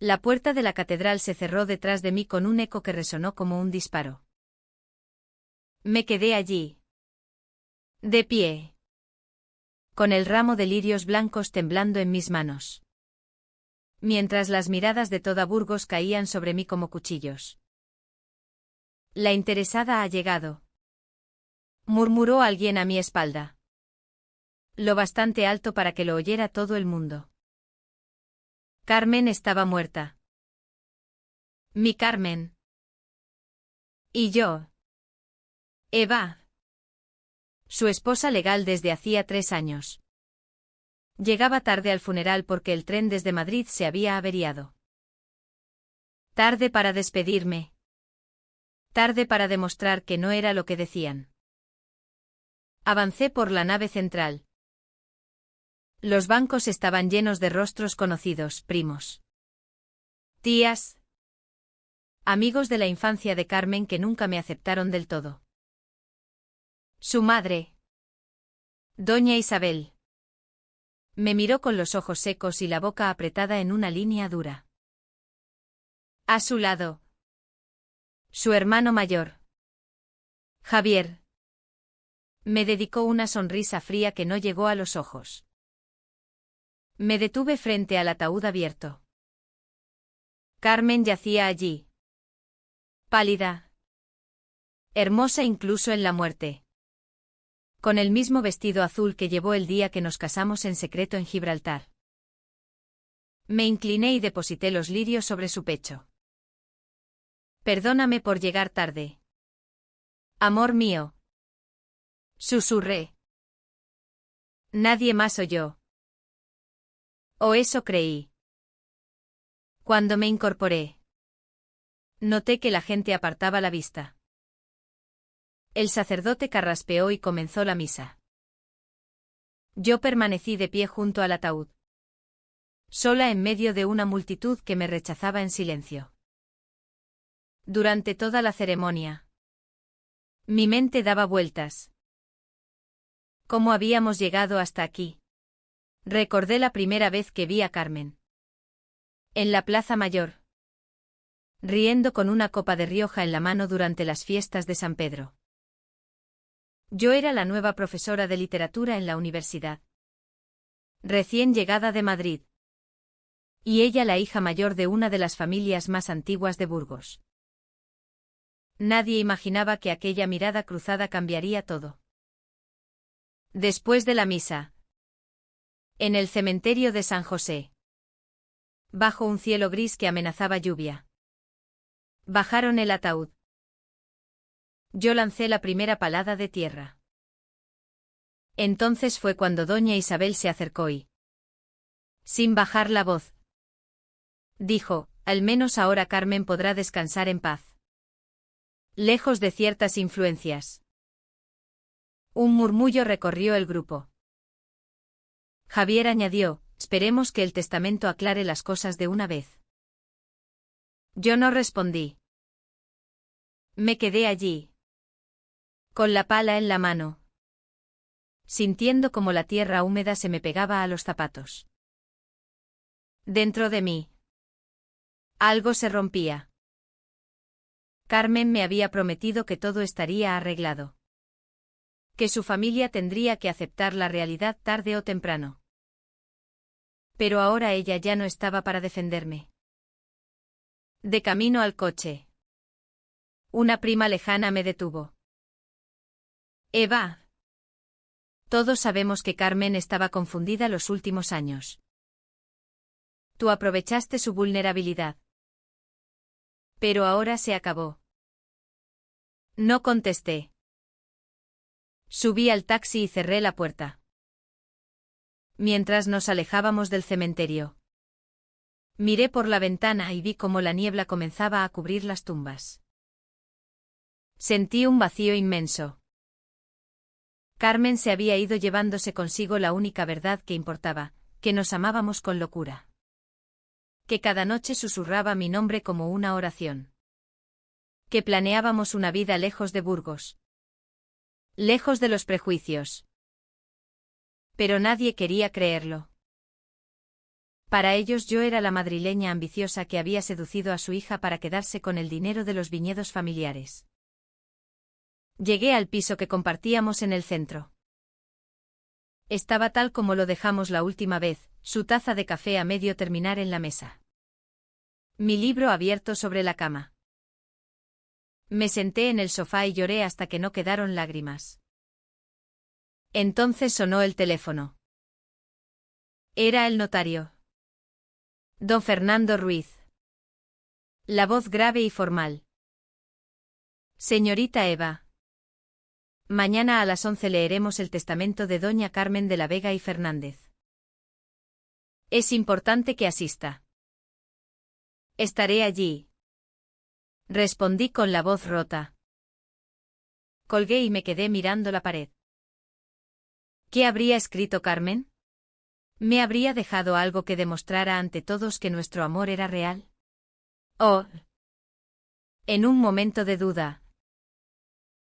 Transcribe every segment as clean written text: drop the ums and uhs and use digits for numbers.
La puerta de la catedral se cerró detrás de mí con un eco que resonó como un disparo. Me quedé allí. De pie. Con el ramo de lirios blancos temblando en mis manos. Mientras las miradas de toda Burgos caían sobre mí como cuchillos. La interesada ha llegado. Murmuró alguien a mi espalda. Lo bastante alto para que lo oyera todo el mundo. Carmen estaba muerta. Mi Carmen. ¿Y yo? Eva. Su esposa legal desde hacía 3 años. Llegaba tarde al funeral porque el tren desde Madrid se había averiado. Tarde para despedirme. Tarde para demostrar que no era lo que decían. Avancé por la nave central. Los bancos estaban llenos de rostros conocidos, primos. Tías. Amigos de la infancia de Carmen que nunca me aceptaron del todo. Su madre. Doña Isabel. Me miró con los ojos secos y la boca apretada en una línea dura. A su lado. Su hermano mayor. Javier. Me dedicó una sonrisa fría que no llegó a los ojos. Me detuve frente al ataúd abierto. Carmen yacía allí. Pálida. Hermosa incluso en la muerte. Con el mismo vestido azul que llevó el día que nos casamos en secreto en Gibraltar. Me incliné y deposité los lirios sobre su pecho. Perdóname por llegar tarde. Amor mío. Susurré. Nadie más oyó. O eso creí. Cuando me incorporé, noté que la gente apartaba la vista. El sacerdote carraspeó y comenzó la misa. Yo permanecí de pie junto al ataúd. Sola en medio de una multitud que me rechazaba en silencio. Durante toda la ceremonia, mi mente daba vueltas. ¿Cómo habíamos llegado hasta aquí? Recordé la primera vez que vi a Carmen. En la Plaza Mayor. Riendo con una copa de Rioja en la mano durante las fiestas de San Pedro. Yo era la nueva profesora de literatura en la universidad. Recién llegada de Madrid. Y ella la hija mayor de una de las familias más antiguas de Burgos. Nadie imaginaba que aquella mirada cruzada cambiaría todo. Después de la misa. En el cementerio de San José. Bajo un cielo gris que amenazaba lluvia. Bajaron el ataúd. Yo lancé la primera palada de tierra. Entonces fue cuando doña Isabel se acercó y, sin bajar la voz, dijo, al menos ahora Carmen podrá descansar en paz. Lejos de ciertas influencias. Un murmullo recorrió el grupo. Javier añadió, esperemos que el testamento aclare las cosas de una vez. Yo no respondí. Me quedé allí. Con la pala en la mano. Sintiendo como la tierra húmeda se me pegaba a los zapatos. Dentro de mí. Algo se rompía. Carmen me había prometido que todo estaría arreglado. Que su familia tendría que aceptar la realidad tarde o temprano. Pero ahora ella ya no estaba para defenderme. De camino al coche. Una prima lejana me detuvo. Eva. Todos sabemos que Carmen estaba confundida los últimos años. Tú aprovechaste su vulnerabilidad. Pero ahora se acabó. No contesté. Subí al taxi y cerré la puerta. Mientras nos alejábamos del cementerio. Miré por la ventana y vi cómo la niebla comenzaba a cubrir las tumbas. Sentí un vacío inmenso. Carmen se había ido llevándose consigo la única verdad que importaba, que nos amábamos con locura. Que cada noche susurraba mi nombre como una oración. Que planeábamos una vida lejos de Burgos. Lejos de los prejuicios. Pero nadie quería creerlo. Para ellos yo era la madrileña ambiciosa que había seducido a su hija para quedarse con el dinero de los viñedos familiares. Llegué al piso que compartíamos en el centro. Estaba tal como lo dejamos la última vez, su taza de café a medio terminar en la mesa. Mi libro abierto sobre la cama. Me senté en el sofá y lloré hasta que no quedaron lágrimas. Entonces sonó el teléfono. Era el notario. Don Fernando Ruiz. La voz grave y formal. Señorita Eva. Mañana a las 11 leeremos el testamento de doña Carmen de la Vega y Fernández. Es importante que asista. Estaré allí. Respondí con la voz rota. Colgué y me quedé mirando la pared. ¿Qué habría escrito Carmen? ¿Me habría dejado algo que demostrara ante todos que nuestro amor era real? ¿O, en un momento de duda,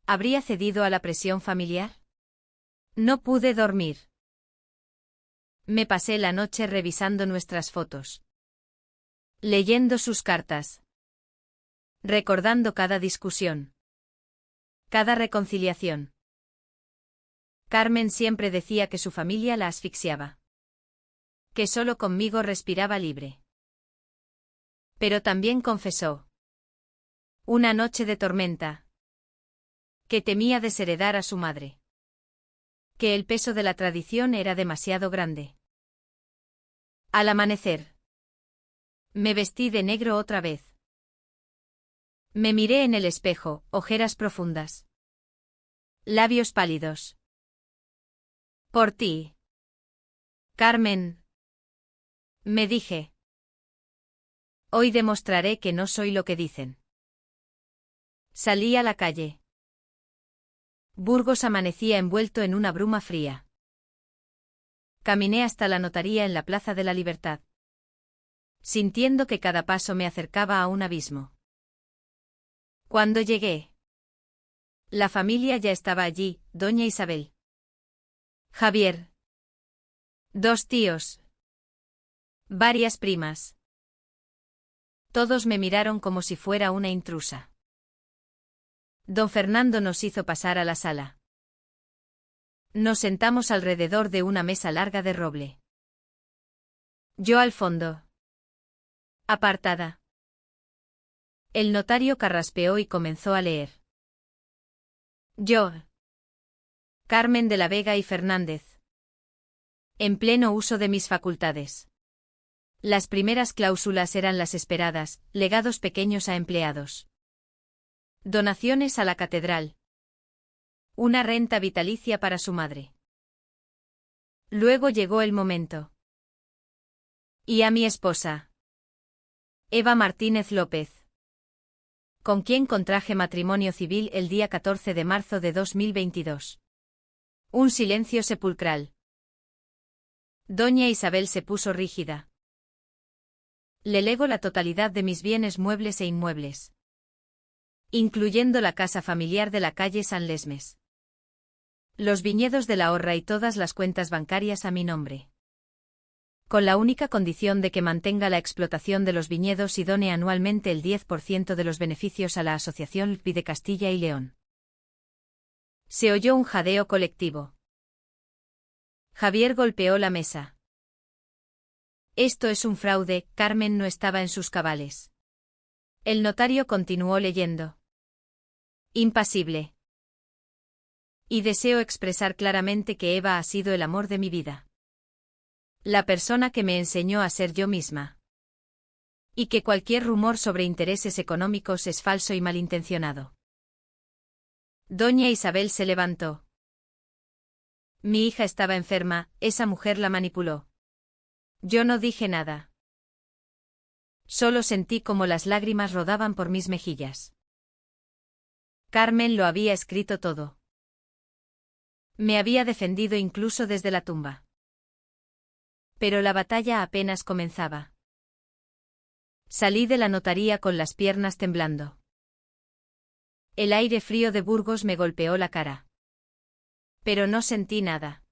habría cedido a la presión familiar? No pude dormir. Me pasé la noche revisando nuestras fotos. Leyendo sus cartas. Recordando cada discusión. Cada reconciliación. Carmen siempre decía que su familia la asfixiaba. Que solo conmigo respiraba libre. Pero también confesó. Una noche de tormenta. Que temía desheredar a su madre. Que el peso de la tradición era demasiado grande. Al amanecer. Me vestí de negro otra vez. Me miré en el espejo, ojeras profundas. Labios pálidos. Por ti. Carmen. Me dije. Hoy demostraré que no soy lo que dicen. Salí a la calle. Burgos amanecía envuelto en una bruma fría. Caminé hasta la notaría en la Plaza de la Libertad. Sintiendo que cada paso me acercaba a un abismo. Cuando llegué. La familia ya estaba allí, doña Isabel. Javier. 2 tíos. Varias primas. Todos me miraron como si fuera una intrusa. Don Fernando nos hizo pasar a la sala. Nos sentamos alrededor de una mesa larga de roble. Yo al fondo. Apartada. El notario carraspeó y comenzó a leer. Yo. Carmen de la Vega y Fernández. En pleno uso de mis facultades. Las primeras cláusulas eran las esperadas, legados pequeños a empleados. Donaciones a la catedral. Una renta vitalicia para su madre. Luego llegó el momento. Y a mi esposa. Eva Martínez López. Con quien contraje matrimonio civil el día 14 de marzo de 2022. Un silencio sepulcral. Doña Isabel se puso rígida. Le lego la totalidad de mis bienes muebles e inmuebles. Incluyendo la casa familiar de la calle San Lesmes. Los viñedos de la Horra y todas las cuentas bancarias a mi nombre. Con la única condición de que mantenga la explotación de los viñedos y done anualmente el 10% de los beneficios a la Asociación LPI de Castilla y León. Se oyó un jadeo colectivo. Javier golpeó la mesa. Esto es un fraude, Carmen no estaba en sus cabales. El notario continuó leyendo. Impasible. Y deseo expresar claramente que Eva ha sido el amor de mi vida. La persona que me enseñó a ser yo misma. Y que cualquier rumor sobre intereses económicos es falso y malintencionado. Doña Isabel se levantó. Mi hija estaba enferma, esa mujer la manipuló. Yo no dije nada. Solo sentí como las lágrimas rodaban por mis mejillas. Carmen lo había escrito todo. Me había defendido incluso desde la tumba. Pero la batalla apenas comenzaba. Salí de la notaría con las piernas temblando. El aire frío de Burgos me golpeó la cara. Pero no sentí nada.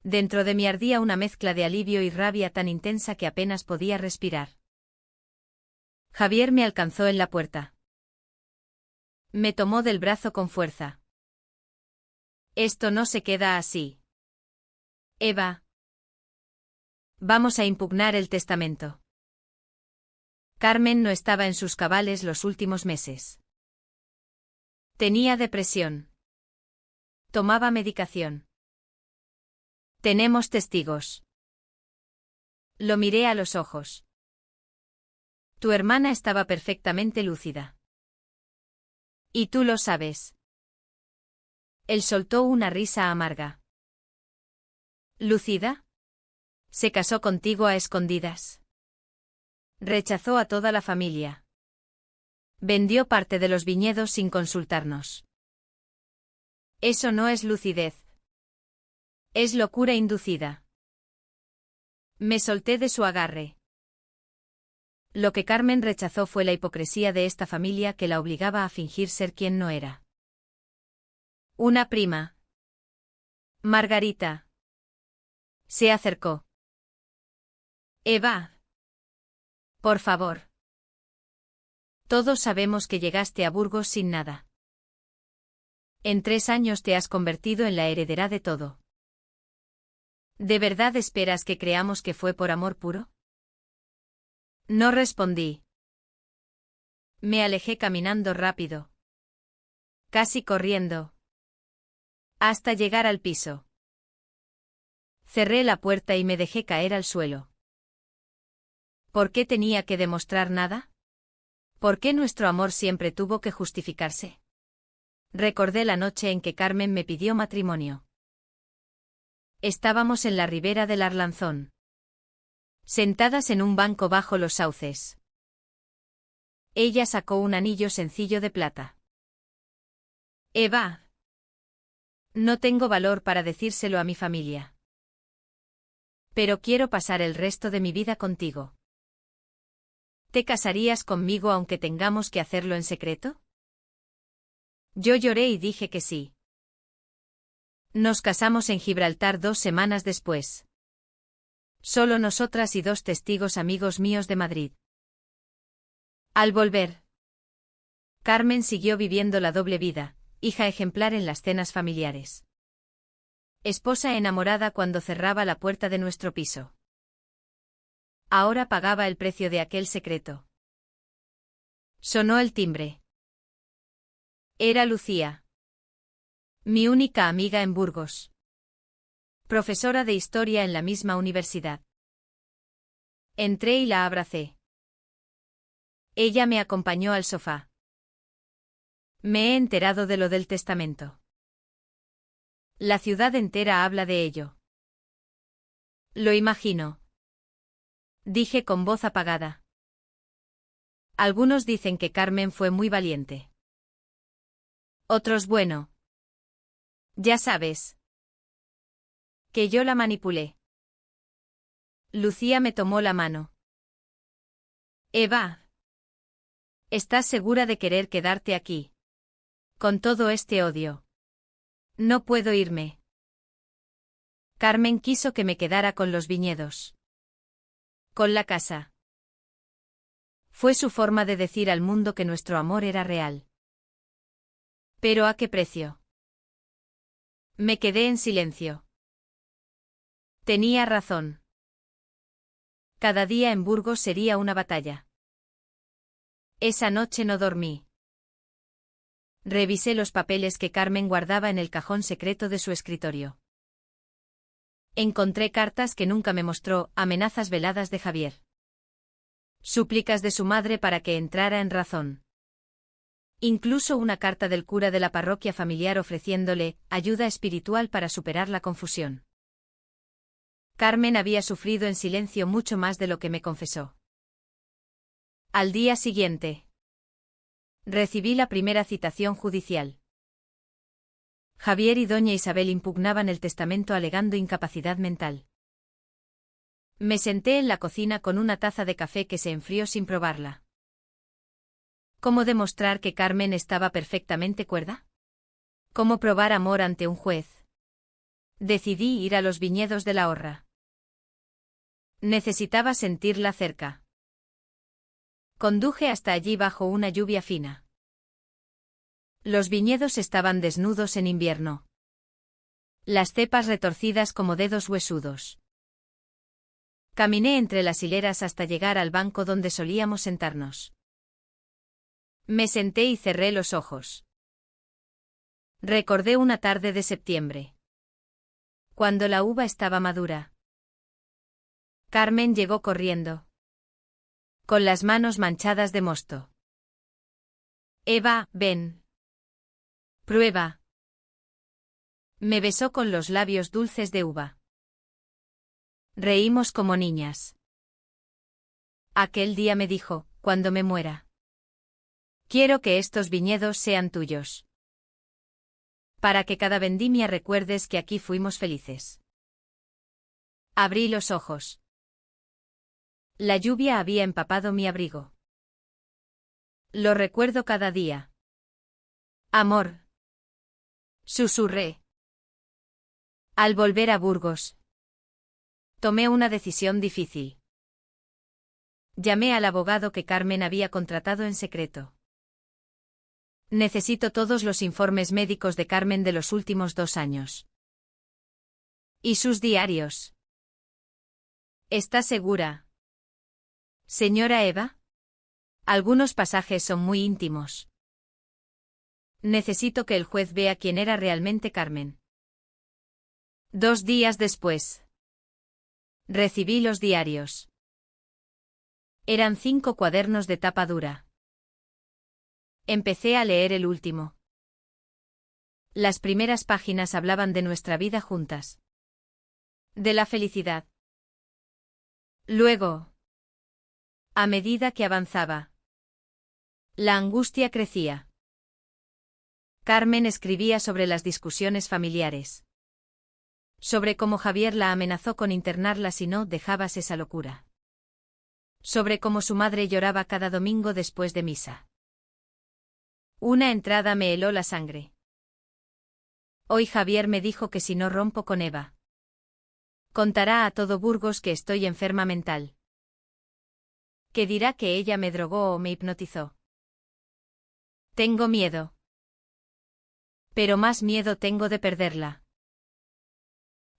Dentro de mí ardía una mezcla de alivio y rabia tan intensa que apenas podía respirar. Javier me alcanzó en la puerta. Me tomó del brazo con fuerza. Esto no se queda así. Eva. Vamos a impugnar el testamento. Carmen no estaba en sus cabales los últimos meses. Tenía depresión. Tomaba medicación. Tenemos testigos. Lo miré a los ojos. Tu hermana estaba perfectamente lúcida. Y tú lo sabes. Él soltó una risa amarga. ¿Lúcida? Se casó contigo a escondidas. Rechazó a toda la familia. Vendió parte de los viñedos sin consultarnos. Eso no es lucidez. Es locura inducida. Me solté de su agarre. Lo que Carmen rechazó fue la hipocresía de esta familia que la obligaba a fingir ser quien no era. Una prima. Margarita. Se acercó. Eva. Por favor. Todos sabemos que llegaste a Burgos sin nada. En 3 años te has convertido en la heredera de todo. ¿De verdad esperas que creamos que fue por amor puro? No respondí. Me alejé caminando rápido. Casi corriendo. Hasta llegar al piso. Cerré la puerta y me dejé caer al suelo. ¿Por qué tenía que demostrar nada? ¿Por qué nuestro amor siempre tuvo que justificarse? Recordé la noche en que Carmen me pidió matrimonio. Estábamos en la ribera del Arlanzón. Sentadas en un banco bajo los sauces. Ella sacó un anillo sencillo de plata. Eva. No tengo valor para decírselo a mi familia. Pero quiero pasar el resto de mi vida contigo. ¿Te casarías conmigo aunque tengamos que hacerlo en secreto? Yo lloré y dije que sí. Nos casamos en Gibraltar 2 semanas después. Solo nosotras y 2 testigos amigos míos de Madrid. Al volver, Carmen siguió viviendo la doble vida, hija ejemplar en las cenas familiares. Esposa enamorada cuando cerraba la puerta de nuestro piso. Ahora pagaba el precio de aquel secreto. Sonó el timbre. Era Lucía. Mi única amiga en Burgos. Profesora de historia en la misma universidad. Entré y la abracé. Ella me acompañó al sofá. Me he enterado de lo del testamento. La ciudad entera habla de ello. Lo imagino. Dije con voz apagada. Algunos dicen que Carmen fue muy valiente. Otros bueno. Ya sabes. Que yo la manipulé. Lucía me tomó la mano. Eva. ¿Estás segura de querer quedarte aquí? Con todo este odio. No puedo irme. Carmen quiso que me quedara con los viñedos. Con la casa. Fue su forma de decir al mundo que nuestro amor era real. ¿Pero a qué precio? Me quedé en silencio. Tenía razón. Cada día en Burgos sería una batalla. Esa noche no dormí. Revisé los papeles que Carmen guardaba en el cajón secreto de su escritorio. Encontré cartas que nunca me mostró, amenazas veladas de Javier. Súplicas de su madre para que entrara en razón. Incluso una carta del cura de la parroquia familiar ofreciéndole ayuda espiritual para superar la confusión. Carmen había sufrido en silencio mucho más de lo que me confesó. Al día siguiente, recibí la primera citación judicial. Javier y doña Isabel impugnaban el testamento alegando incapacidad mental. Me senté en la cocina con una taza de café que se enfrió sin probarla. ¿Cómo demostrar que Carmen estaba perfectamente cuerda? ¿Cómo probar amor ante un juez? Decidí ir a los viñedos de la Horra. Necesitaba sentirla cerca. Conduje hasta allí bajo una lluvia fina. Los viñedos estaban desnudos en invierno. Las cepas retorcidas como dedos huesudos. Caminé entre las hileras hasta llegar al banco donde solíamos sentarnos. Me senté y cerré los ojos. Recordé una tarde de septiembre. Cuando la uva estaba madura. Carmen llegó corriendo. Con las manos manchadas de mosto. Eva, ven. Prueba. Me besó con los labios dulces de uva. Reímos como niñas. Aquel día me dijo, cuando me muera. Quiero que estos viñedos sean tuyos. Para que cada vendimia recuerdes que aquí fuimos felices. Abrí los ojos. La lluvia había empapado mi abrigo. Lo recuerdo cada día. Amor. Susurré. Al volver a Burgos. Tomé una decisión difícil. Llamé al abogado que Carmen había contratado en secreto. Necesito todos los informes médicos de Carmen de los últimos 2 años. ¿Y sus diarios? ¿Está segura? Señora Eva. Algunos pasajes son muy íntimos. Necesito que el juez vea quién era realmente Carmen. 2 días después. Recibí los diarios. Eran 5 cuadernos de tapa dura. Empecé a leer el último. Las primeras páginas hablaban de nuestra vida juntas. De la felicidad. Luego, a medida que avanzaba, la angustia crecía. Carmen escribía sobre las discusiones familiares. Sobre cómo Javier la amenazó con internarla si no dejabas esa locura. Sobre cómo su madre lloraba cada domingo después de misa. Una entrada me heló la sangre. Hoy Javier me dijo que si no rompo con Eva, contará a todo Burgos que estoy enferma mental. Que dirá que ella me drogó o me hipnotizó. Tengo miedo. Pero más miedo tengo de perderla.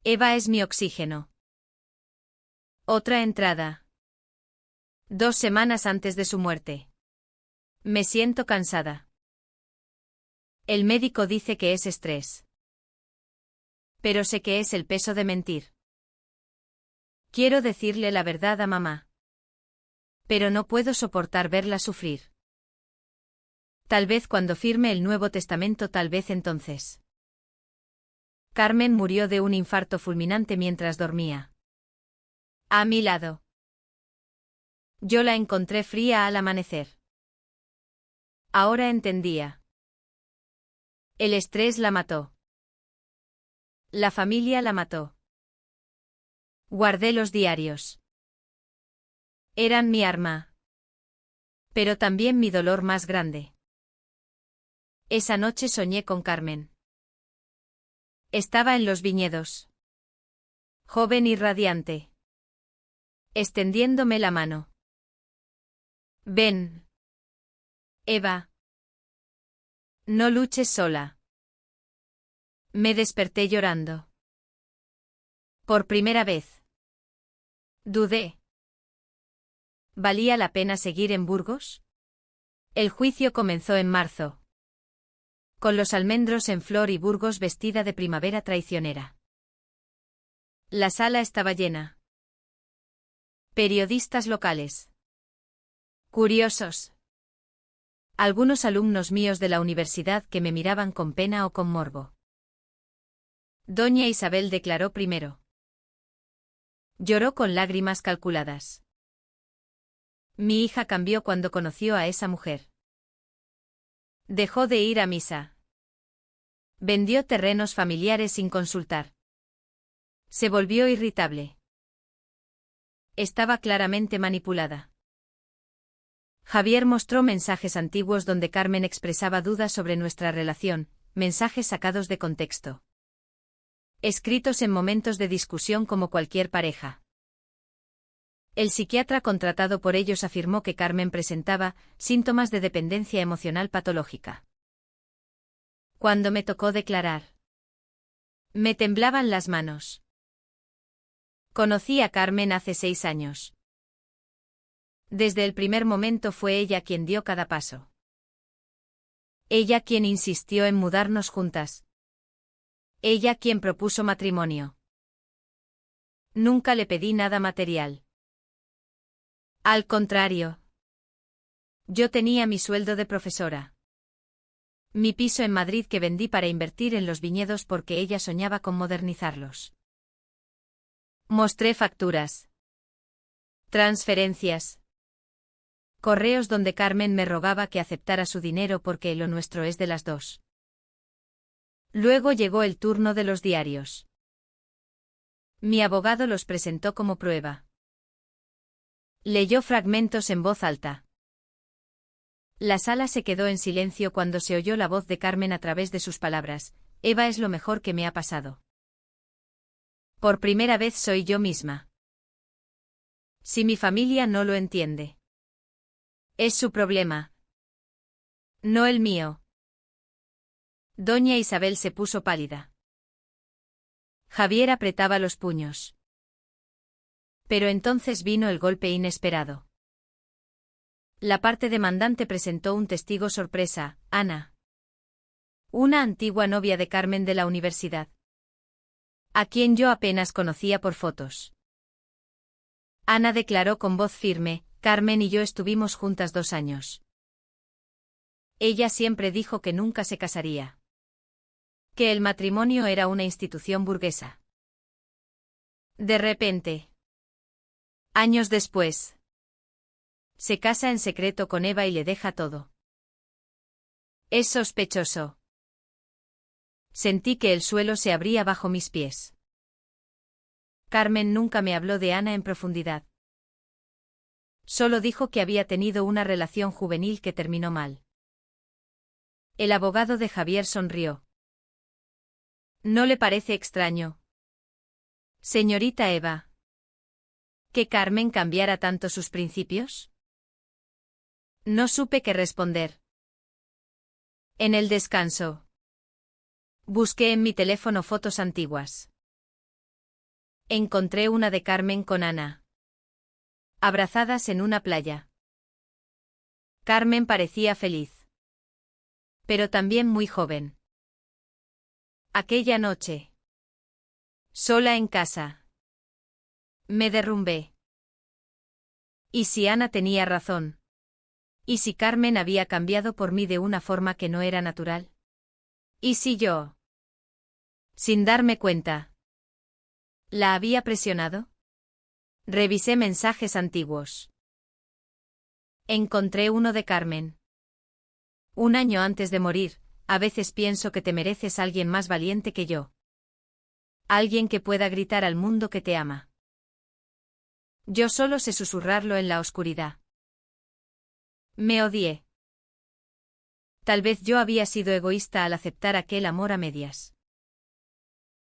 Eva es mi oxígeno. Otra entrada. 2 semanas antes de su muerte. Me siento cansada. El médico dice que es estrés. Pero sé que es el peso de mentir. Quiero decirle la verdad a mamá. Pero no puedo soportar verla sufrir. Tal vez cuando firme el Nuevo Testamento, tal vez entonces. Carmen murió de un infarto fulminante mientras dormía. A mi lado. Yo la encontré fría al amanecer. Ahora entendía. El estrés la mató. La familia la mató. Guardé los diarios. Eran mi arma. Pero también mi dolor más grande. Esa noche soñé con Carmen. Estaba en los viñedos. Joven y radiante. Extendiéndome la mano. Ven. Eva. No luches sola. Me desperté llorando. Por primera vez. Dudé. ¿Valía la pena seguir en Burgos? El juicio comenzó en marzo. Con los almendros en flor y Burgos vestida de primavera traicionera. La sala estaba llena. Periodistas locales. Curiosos. Algunos alumnos míos de la universidad que me miraban con pena o con morbo. Doña Isabel declaró primero. Lloró con lágrimas calculadas. Mi hija cambió cuando conoció a esa mujer. Dejó de ir a misa. Vendió terrenos familiares sin consultar. Se volvió irritable. Estaba claramente manipulada. Javier mostró mensajes antiguos donde Carmen expresaba dudas sobre nuestra relación, mensajes sacados de contexto. Escritos en momentos de discusión como cualquier pareja. El psiquiatra contratado por ellos afirmó que Carmen presentaba síntomas de dependencia emocional patológica. Cuando me tocó declarar, me temblaban las manos. Conocí a Carmen hace 6 años. Desde el primer momento fue ella quien dio cada paso. Ella quien insistió en mudarnos juntas. Ella quien propuso matrimonio. Nunca le pedí nada material. Al contrario. Yo tenía mi sueldo de profesora. Mi piso en Madrid que vendí para invertir en los viñedos porque ella soñaba con modernizarlos. Mostré facturas. Transferencias. Correos donde Carmen me rogaba que aceptara su dinero porque lo nuestro es de las dos. Luego llegó el turno de los diarios. Mi abogado los presentó como prueba. Leyó fragmentos en voz alta. La sala se quedó en silencio cuando se oyó la voz de Carmen a través de sus palabras. Eva es lo mejor que me ha pasado. Por primera vez soy yo misma. Si mi familia no lo entiende. Es su problema. No el mío. Doña Isabel se puso pálida. Javier apretaba los puños. Pero entonces vino el golpe inesperado. La parte demandante presentó un testigo sorpresa, Ana. Una antigua novia de Carmen de la universidad. A quien yo apenas conocía por fotos. Ana declaró con voz firme, Carmen y yo estuvimos juntas 2 años. Ella siempre dijo que nunca se casaría. Que el matrimonio era una institución burguesa. De repente. Años después. Se casa en secreto con Eva y le deja todo. Es sospechoso. Sentí que el suelo se abría bajo mis pies. Carmen nunca me habló de Ana en profundidad. Solo dijo que había tenido una relación juvenil que terminó mal. El abogado de Javier sonrió. ¿No le parece extraño, señorita Eva, que Carmen cambiara tanto sus principios? No supe qué responder. En el descanso. Busqué en mi teléfono fotos antiguas. Encontré una de Carmen con Ana. Abrazadas en una playa. Carmen parecía feliz. Pero también muy joven. Aquella noche. Sola en casa. Me derrumbé. ¿Y si Ana tenía razón? ¿Y si Carmen había cambiado por mí de una forma que no era natural? ¿Y si yo, sin darme cuenta, la había presionado? Revisé mensajes antiguos. Encontré uno de Carmen. 1 año antes de morir, a veces pienso que te mereces alguien más valiente que yo. Alguien que pueda gritar al mundo que te ama. Yo solo sé susurrarlo en la oscuridad. Me odié. Tal vez yo había sido egoísta al aceptar aquel amor a medias.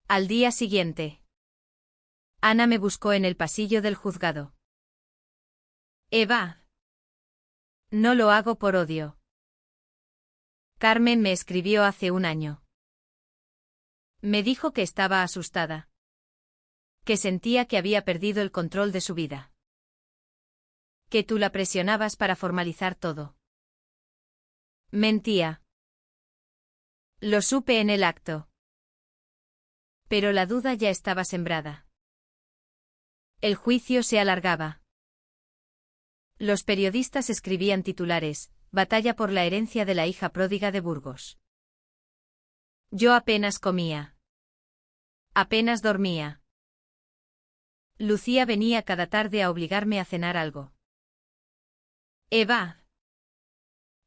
Al día siguiente. Ana me buscó en el pasillo del juzgado. Eva. No lo hago por odio. Carmen me escribió hace 1 año. Me dijo que estaba asustada. Que sentía que había perdido el control de su vida. Que tú la presionabas para formalizar todo. Mentía. Lo supe en el acto. Pero la duda ya estaba sembrada. El juicio se alargaba. Los periodistas escribían titulares, batalla por la herencia de la hija pródiga de Burgos. Yo apenas comía. Apenas dormía. Lucía venía cada tarde a obligarme a cenar algo. Eva.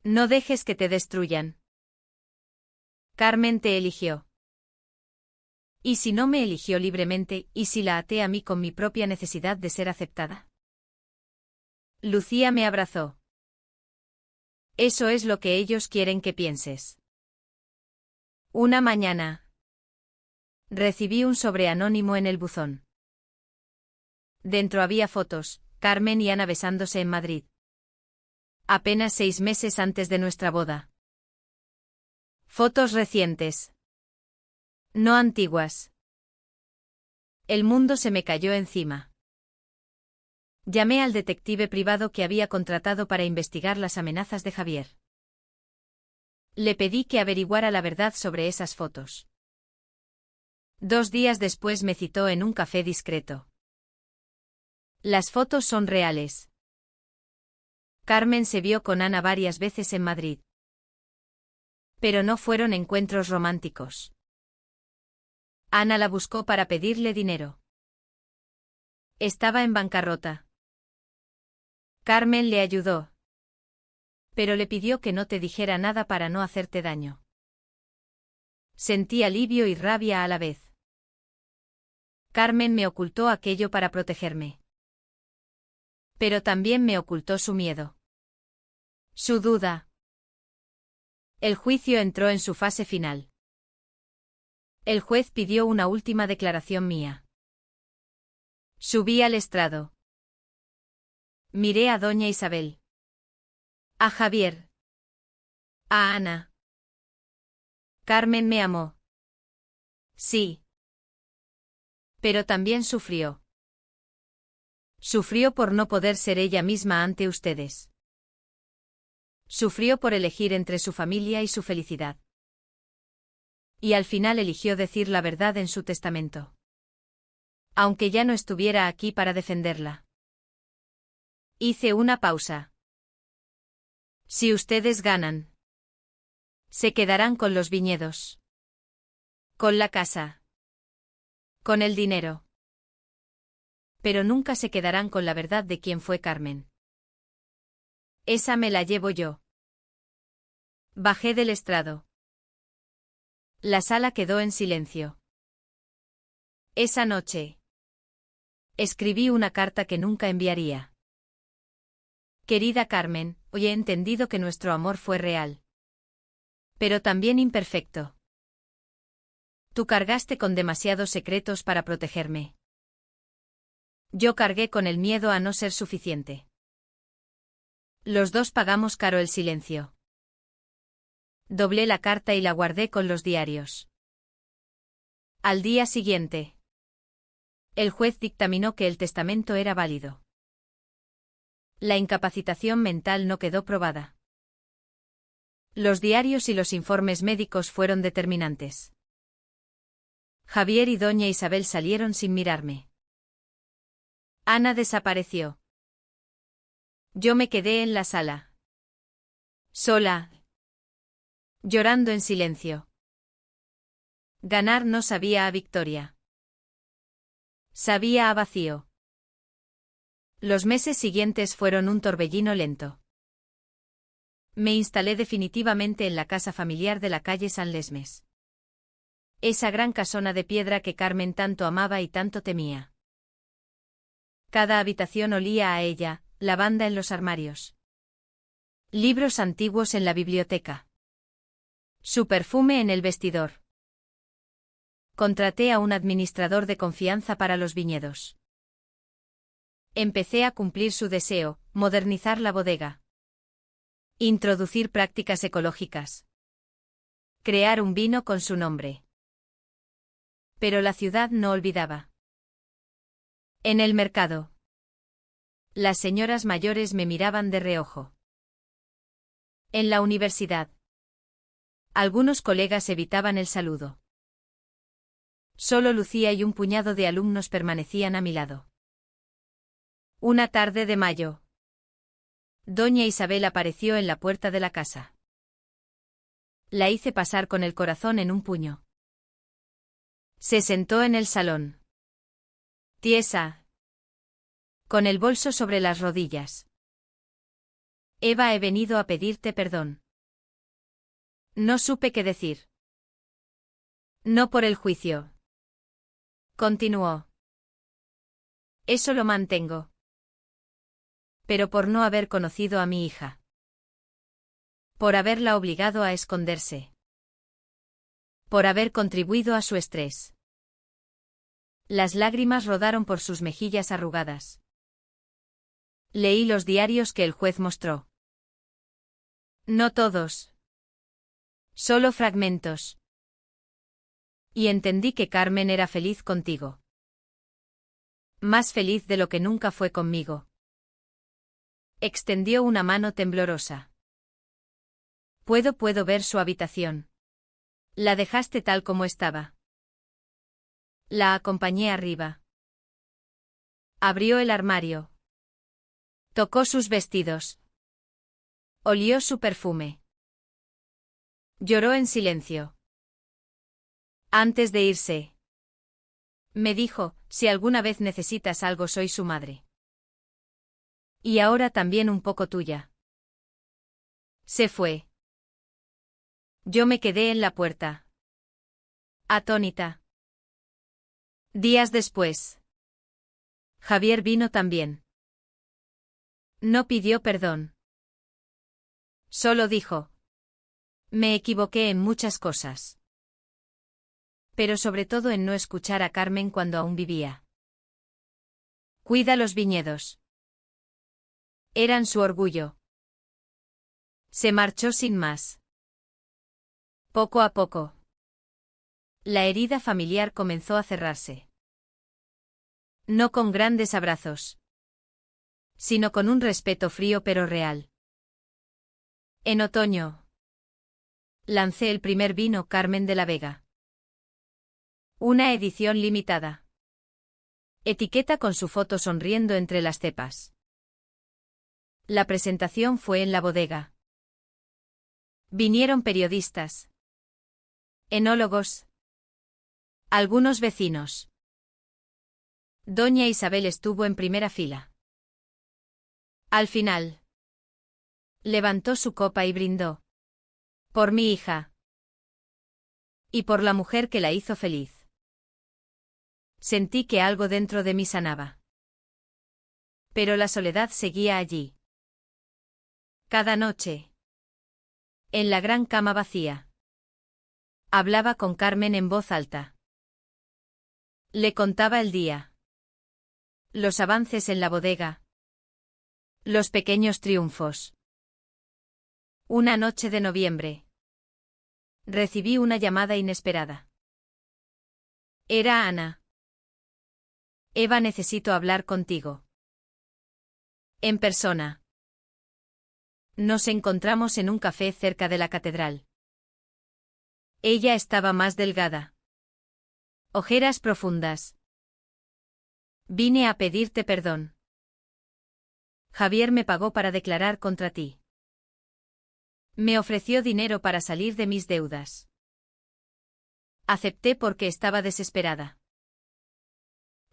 No dejes que te destruyan. Carmen te eligió. ¿Y si no me eligió libremente, y si la até a mí con mi propia necesidad de ser aceptada? Lucía me abrazó. Eso es lo que ellos quieren que pienses. Una mañana. Recibí un sobre anónimo en el buzón. Dentro había fotos, Carmen y Ana besándose en Madrid. Apenas 6 meses antes de nuestra boda. Fotos recientes. No antiguas. El mundo se me cayó encima. Llamé al detective privado que había contratado para investigar las amenazas de Javier. Le pedí que averiguara la verdad sobre esas fotos. 2 días después me citó en un café discreto. Las fotos son reales. Carmen se vio con Ana varias veces en Madrid. Pero no fueron encuentros románticos. Ana la buscó para pedirle dinero. Estaba en bancarrota. Carmen le ayudó. Pero le pidió que no te dijera nada para no hacerte daño. Sentí alivio y rabia a la vez. Carmen me ocultó aquello para protegerme. Pero también me ocultó su miedo. Su duda. El juicio entró en su fase final. El juez pidió una última declaración mía. Subí al estrado. Miré a doña Isabel. A Javier. A Ana. Carmen me amó. Sí. Pero también sufrió. Sufrió por no poder ser ella misma ante ustedes. Sufrió por elegir entre su familia y su felicidad. Y al final eligió decir la verdad en su testamento. Aunque ya no estuviera aquí para defenderla. Hice una pausa. Si ustedes ganan, se quedarán con los viñedos. Con la casa. Con el dinero. Pero nunca se quedarán con la verdad de quién fue Carmen. Esa me la llevo yo. Bajé del estrado. La sala quedó en silencio. Esa noche. Escribí una carta que nunca enviaría. Querida Carmen, hoy he entendido que nuestro amor fue real. Pero también imperfecto. Tú cargaste con demasiados secretos para protegerme. Yo cargué con el miedo a no ser suficiente. Los dos pagamos caro el silencio. Doblé la carta y la guardé con los diarios. Al día siguiente, el juez dictaminó que el testamento era válido. La incapacitación mental no quedó probada. Los diarios y los informes médicos fueron determinantes. Javier y doña Isabel salieron sin mirarme. Ana desapareció. Yo me quedé en la sala. Sola. Llorando en silencio. Ganar no sabía a victoria. Sabía a vacío. Los meses siguientes fueron un torbellino lento. Me instalé definitivamente en la casa familiar de la calle San Lesmes. Esa gran casona de piedra que Carmen tanto amaba y tanto temía. Cada habitación olía a ella, lavanda en los armarios. Libros antiguos en la biblioteca. Su perfume en el vestidor. Contraté a un administrador de confianza para los viñedos. Empecé a cumplir su deseo, modernizar la bodega. Introducir prácticas ecológicas. Crear un vino con su nombre. Pero la ciudad no olvidaba. En el mercado. Las señoras mayores me miraban de reojo. En la universidad. Algunos colegas evitaban el saludo. Solo Lucía y un puñado de alumnos permanecían a mi lado. Una tarde de mayo. Doña Isabel apareció en la puerta de la casa. La hice pasar con el corazón en un puño. Se sentó en el salón. Tiesa. Con el bolso sobre las rodillas. Eva, he venido a pedirte perdón. No supe qué decir. No por el juicio. Continuó. Eso lo mantengo. Pero por no haber conocido a mi hija. Por haberla obligado a esconderse. Por haber contribuido a su estrés. Las lágrimas rodaron por sus mejillas arrugadas. Leí los diarios que el juez mostró. No todos. Solo fragmentos. Y entendí que Carmen era feliz contigo. Más feliz de lo que nunca fue conmigo. Extendió una mano temblorosa. Puedo ver su habitación. La dejaste tal como estaba. La acompañé arriba. Abrió el armario. Tocó sus vestidos. Olió su perfume. Lloró en silencio. Antes de irse, me dijo, si alguna vez necesitas algo soy su madre. Y ahora también un poco tuya. Se fue. Yo me quedé en la puerta. Atónita. Días después. Javier vino también. No pidió perdón. Solo dijo. Me equivoqué en muchas cosas. Pero sobre todo en no escuchar a Carmen cuando aún vivía. Cuida los viñedos. Eran su orgullo. Se marchó sin más. Poco a poco. La herida familiar comenzó a cerrarse. No con grandes abrazos. Sino con un respeto frío pero real. En otoño. Lancé el primer vino Carmen de la Vega. Una edición limitada. Etiqueta con su foto sonriendo entre las cepas. La presentación fue en la bodega. Vinieron periodistas. Enólogos. Algunos vecinos. Doña Isabel estuvo en primera fila. Al final. Levantó su copa y brindó. Por mi hija. Y por la mujer que la hizo feliz. Sentí que algo dentro de mí sanaba. Pero la soledad seguía allí. Cada noche. En la gran cama vacía. Hablaba con Carmen en voz alta. Le contaba el día. Los avances en la bodega. Los pequeños triunfos. Una noche de noviembre. Recibí una llamada inesperada. Era Ana. Eva, necesito hablar contigo. En persona. Nos encontramos en un café cerca de la catedral. Ella estaba más delgada. Ojeras profundas. Vine a pedirte perdón. Javier me pagó para declarar contra ti. Me ofreció dinero para salir de mis deudas. Acepté porque estaba desesperada.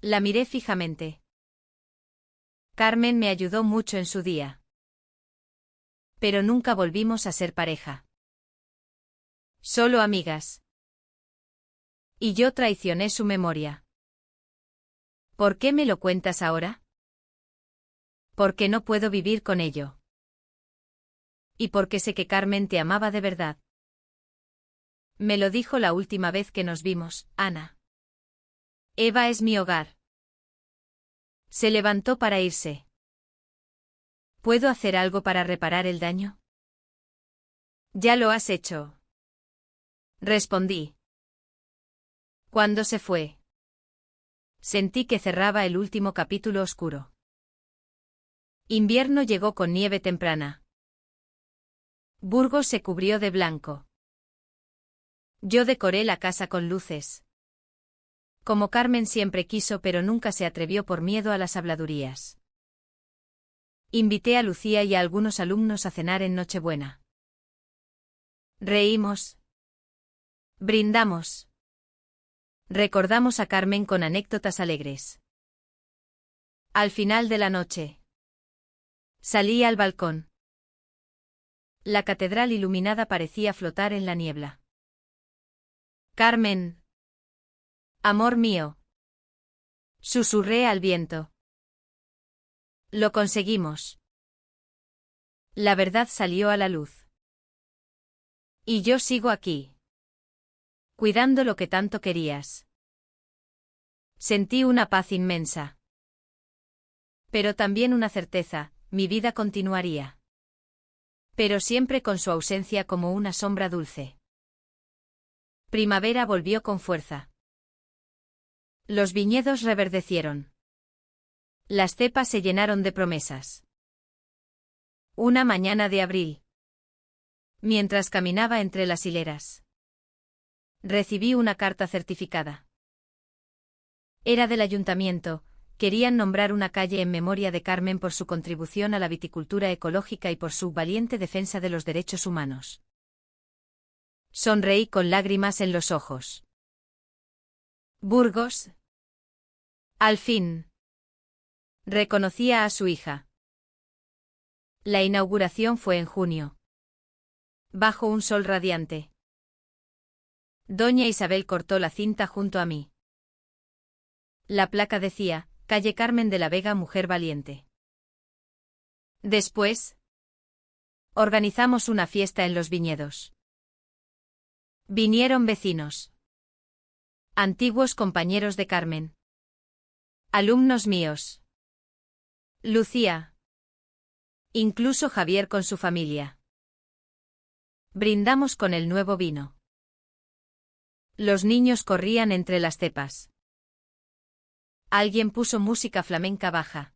La miré fijamente. Carmen me ayudó mucho en su día. Pero nunca volvimos a ser pareja. Solo amigas. Y yo traicioné su memoria. ¿Por qué me lo cuentas ahora? Porque no puedo vivir con ello. Y porque sé que Carmen te amaba de verdad. Me lo dijo la última vez que nos vimos, Ana. Eva es mi hogar. Se levantó para irse. ¿Puedo hacer algo para reparar el daño? Ya lo has hecho. Respondí. Cuando se fue. Sentí que cerraba el último capítulo oscuro. Invierno llegó con nieve temprana. Burgos se cubrió de blanco. Yo decoré la casa con luces. Como Carmen siempre quiso pero nunca se atrevió por miedo a las habladurías. Invité a Lucía y a algunos alumnos a cenar en Nochebuena. Reímos. Brindamos. Recordamos a Carmen con anécdotas alegres. Al final de la noche. Salí al balcón. La catedral iluminada parecía flotar en la niebla. Carmen. Amor mío. Susurré al viento. Lo conseguimos. La verdad salió a la luz. Y yo sigo aquí. Cuidando lo que tanto querías. Sentí una paz inmensa. Pero también una certeza, mi vida continuaría. Pero siempre con su ausencia como una sombra dulce. Primavera volvió con fuerza. Los viñedos reverdecieron. Las cepas se llenaron de promesas. Una mañana de abril. Mientras caminaba entre las hileras, recibí una carta certificada. Era del ayuntamiento. Querían nombrar una calle en memoria de Carmen por su contribución a la viticultura ecológica y por su valiente defensa de los derechos humanos. Sonreí con lágrimas en los ojos. Burgos. Al fin. Reconocía a su hija. La inauguración fue en junio. Bajo un sol radiante. Doña Isabel cortó la cinta junto a mí. La placa decía, Calle Carmen de la Vega, mujer valiente. Después, organizamos una fiesta en los viñedos. Vinieron vecinos. Antiguos compañeros de Carmen. Alumnos míos. Lucía. Incluso Javier con su familia. Brindamos con el nuevo vino. Los niños corrían entre las cepas. Alguien puso música flamenca baja.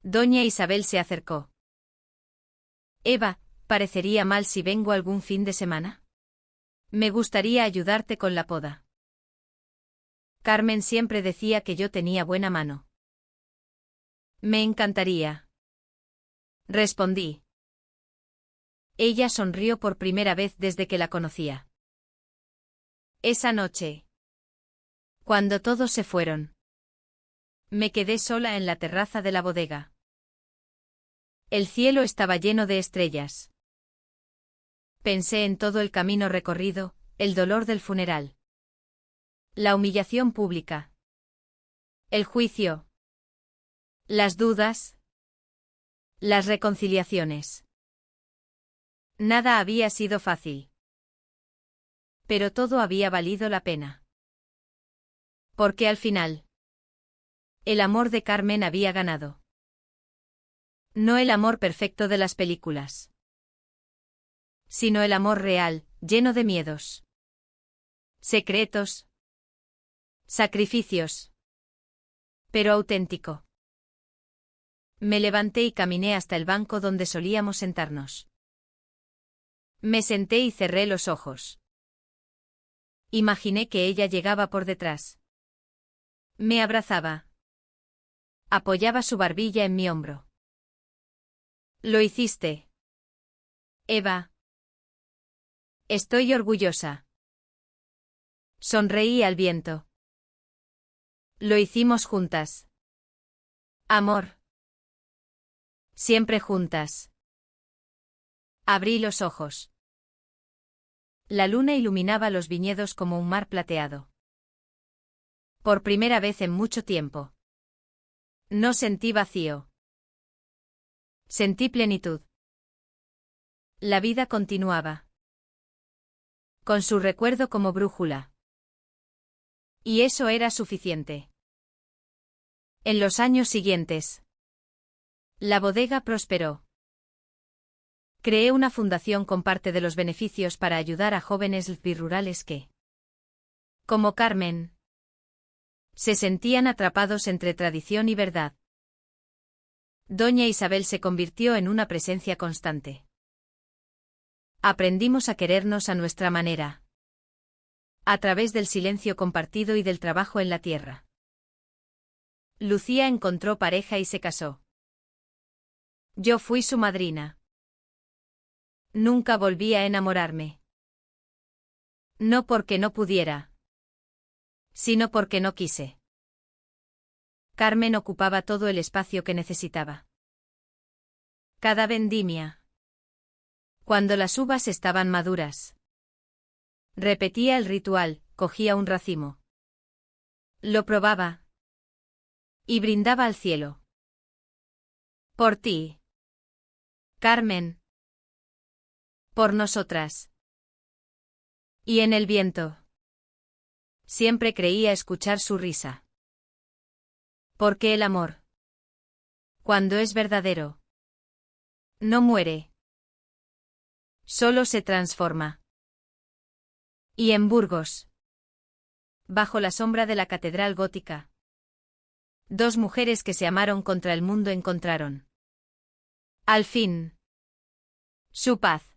Doña Isabel se acercó. Eva, ¿parecería mal si vengo algún fin de semana? Me gustaría ayudarte con la poda. Carmen siempre decía que yo tenía buena mano. Me encantaría. Respondí. Ella sonrió por primera vez desde que la conocía. Esa noche, cuando todos se fueron, me quedé sola en la terraza de la bodega. El cielo estaba lleno de estrellas. Pensé en todo el camino recorrido, el dolor del funeral, la humillación pública, el juicio, las dudas, las reconciliaciones. Nada había sido fácil. Pero todo había valido la pena. Porque al final, el amor de Carmen había ganado. No el amor perfecto de las películas, sino el amor real, lleno de miedos, secretos, sacrificios, pero auténtico. Me levanté y caminé hasta el banco donde solíamos sentarnos. Me senté y cerré los ojos. Imaginé que ella llegaba por detrás. Me abrazaba. Apoyaba su barbilla en mi hombro. Lo hiciste, Eva. Estoy orgullosa. Sonreí al viento. Lo hicimos juntas. Amor. Siempre juntas. Abrí los ojos. La luna iluminaba los viñedos como un mar plateado. Por primera vez en mucho tiempo. No sentí vacío. Sentí plenitud. La vida continuaba. Con su recuerdo como brújula. Y eso era suficiente. En los años siguientes, la bodega prosperó. Creé una fundación con parte de los beneficios para ayudar a jóvenes birrurales que, como Carmen, se sentían atrapados entre tradición y verdad. Doña Isabel se convirtió en una presencia constante. Aprendimos a querernos a nuestra manera. A través del silencio compartido y del trabajo en la tierra. Lucía encontró pareja y se casó. Yo fui su madrina. Nunca volví a enamorarme. No porque no pudiera, sino porque no quise. Carmen ocupaba todo el espacio que necesitaba. Cada vendimia, cuando las uvas estaban maduras, repetía el ritual, cogía un racimo. Lo probaba. Y brindaba al cielo. Por ti, Carmen. Por nosotras. Y en el viento. Siempre creía escuchar su risa. Porque el amor, cuando es verdadero, no muere. Solo se transforma. Y en Burgos, bajo la sombra de la catedral gótica, dos mujeres que se amaron contra el mundo encontraron, al fin, su paz.